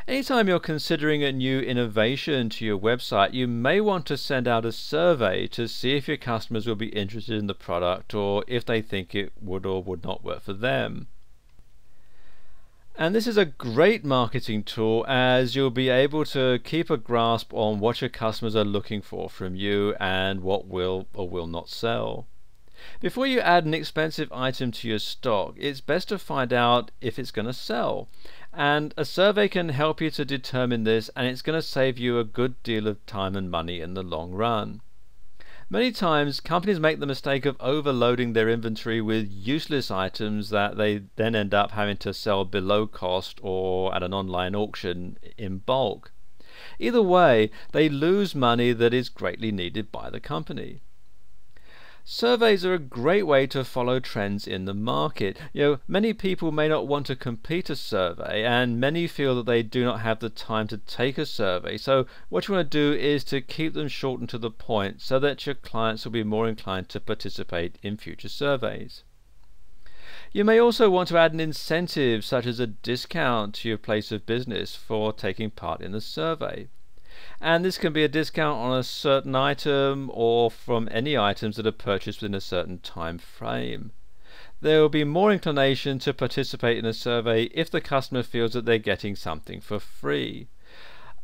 Anytime you're considering a new innovation to your website, you may want to send out a survey to see if your customers will be interested in the product or if they think it would or would not work for them. And this is a great marketing tool, as you'll be able to keep a grasp on what your customers are looking for from you and what will or will not sell. Before you add an expensive item to your stock, it's best to find out if it's going to sell. And a survey can help you to determine this, and it's going to save you a good deal of time and money in the long run. Many times companies make the mistake of overloading their inventory with useless items that they then end up having to sell below cost or at an online auction in bulk. Either way, they lose money that is greatly needed by the company. Surveys are a great way to follow trends in the market. Many people may not want to complete a survey, and many feel that they do not have the time to take a survey. So what you want to do is to keep them short and to the point so that your clients will be more inclined to participate in future surveys. You may also want to add an incentive, such as a discount to your place of business for taking part in the survey. And this can be a discount on a certain item or from any items that are purchased within a certain time frame. There will be more inclination to participate in a survey if the customer feels that they're getting something for free.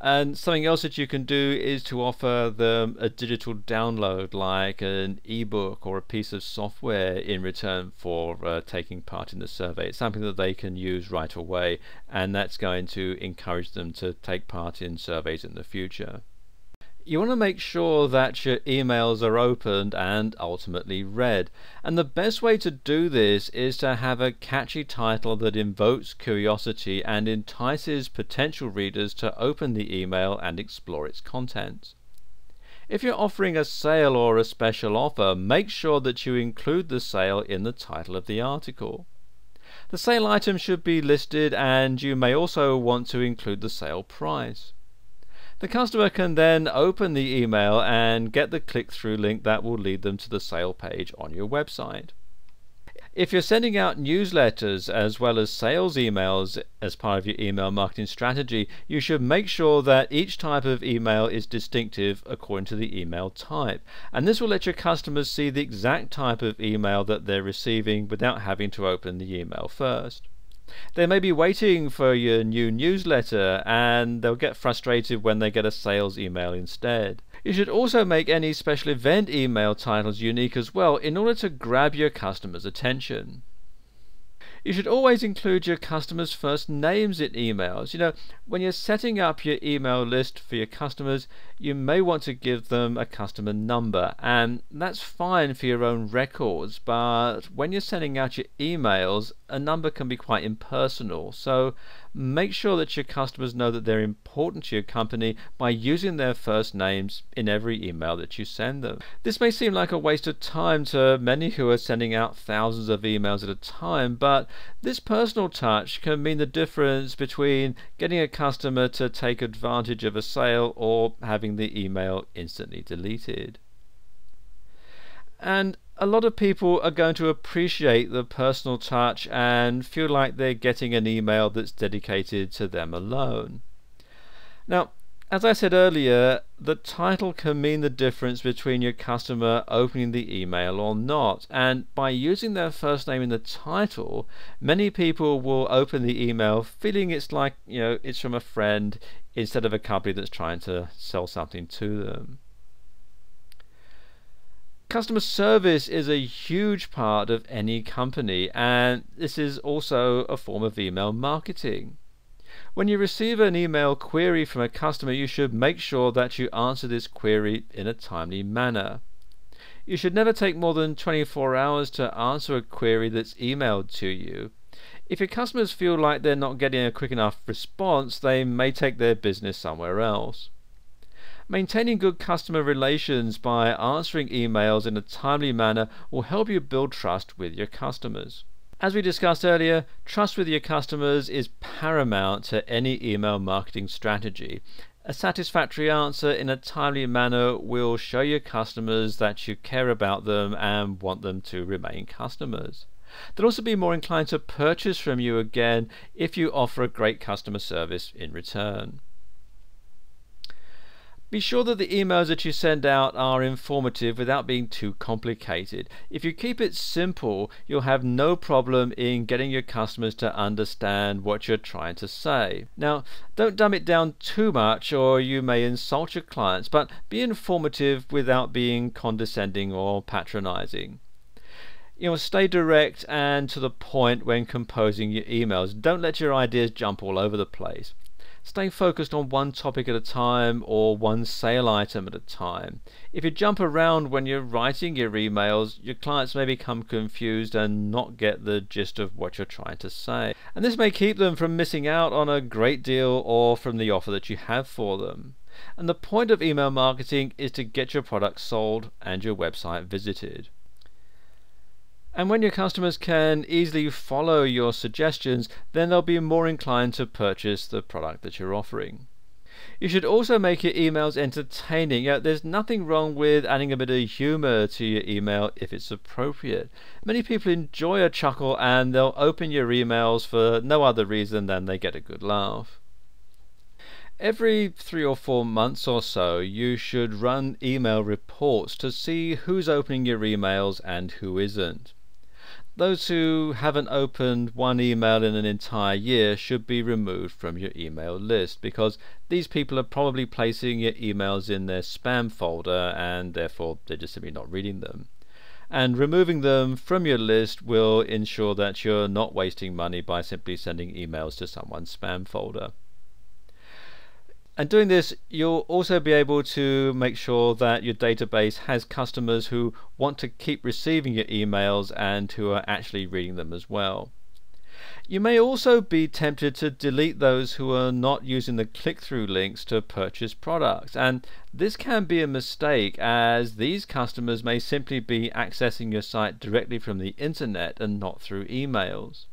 And something else that you can do is to offer them a digital download, like an ebook or a piece of software, in return for taking part in the survey. It's something that they can use right away, and that's going to encourage them to take part in surveys in the future. You want to make sure that your emails are opened and ultimately read, and the best way to do this is to have a catchy title that invokes curiosity and entices potential readers to open the email and explore its contents. If you're offering a sale or a special offer, make sure that you include the sale in the title of the article. The sale item should be listed, and you may also want to include the sale price. The customer can then open the email and get the click-through link that will lead them to the sale page on your website. If you're sending out newsletters as well as sales emails as part of your email marketing strategy, you should make sure that each type of email is distinctive according to the email type. And this will let your customers see the exact type of email that they're receiving without having to open the email first. They may be waiting for your new newsletter, and they'll get frustrated when they get a sales email instead. You should also make any special event email titles unique as well in order to grab your customers' attention. You should always include your customers' first names in emails. When you're setting up your email list for your customers, you may want to give them a customer number, and that's fine for your own records, but when you're sending out your emails, a number can be quite impersonal. So make sure that your customers know that they're important to your company by using their first names in every email that you send them. This may seem like a waste of time to many who are sending out thousands of emails at a time, but this personal touch can mean the difference between getting a customer to take advantage of a sale or having the email instantly deleted. And a lot of people are going to appreciate the personal touch and feel like they're getting an email that's dedicated to them alone. Now, as I said earlier, the title can mean the difference between your customer opening the email or not, and by using their first name in the title, many people will open the email feeling it's like, it's from a friend instead of a company that's trying to sell something to them. Customer service is a huge part of any company, and this is also a form of email marketing. When you receive an email query from a customer, you should make sure that you answer this query in a timely manner. You should never take more than 24 hours to answer a query that's emailed to you. If your customers feel like they're not getting a quick enough response, they may take their business somewhere else. Maintaining good customer relations by answering emails in a timely manner will help you build trust with your customers. As we discussed earlier, trust with your customers is paramount to any email marketing strategy. A satisfactory answer in a timely manner will show your customers that you care about them and want them to remain customers. They'll also be more inclined to purchase from you again if you offer a great customer service in return. Be sure that the emails that you send out are informative without being too complicated. If you keep it simple, you'll have no problem in getting your customers to understand what you're trying to say. Now, don't dumb it down too much or you may insult your clients, but be informative without being condescending or patronizing. Stay direct and to the point when composing your emails. Don't let your ideas jump all over the place. Stay focused on one topic at a time or one sale item at a time. If you jump around when you're writing your emails, your clients may become confused and not get the gist of what you're trying to say. And this may keep them from missing out on a great deal or from the offer that you have for them. And the point of email marketing is to get your product sold and your website visited. And when your customers can easily follow your suggestions, then they'll be more inclined to purchase the product that you're offering. You should also make your emails entertaining. There's nothing wrong with adding a bit of humor to your email if it's appropriate. Many people enjoy a chuckle and they'll open your emails for no other reason than they get a good laugh. Every 3 or 4 months or so, you should run email reports to see who's opening your emails and who isn't. Those who haven't opened one email in an entire year should be removed from your email list, because these people are probably placing your emails in their spam folder and therefore they're just simply not reading them. And removing them from your list will ensure that you're not wasting money by simply sending emails to someone's spam folder. And doing this, you'll also be able to make sure that your database has customers who want to keep receiving your emails and who are actually reading them as well. You may also be tempted to delete those who are not using the click-through links to purchase products, and this can be a mistake, as these customers may simply be accessing your site directly from the internet and not through emails.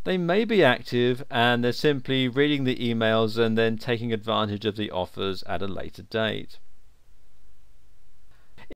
They may be active and they're simply reading the emails and then taking advantage of the offers at a later date.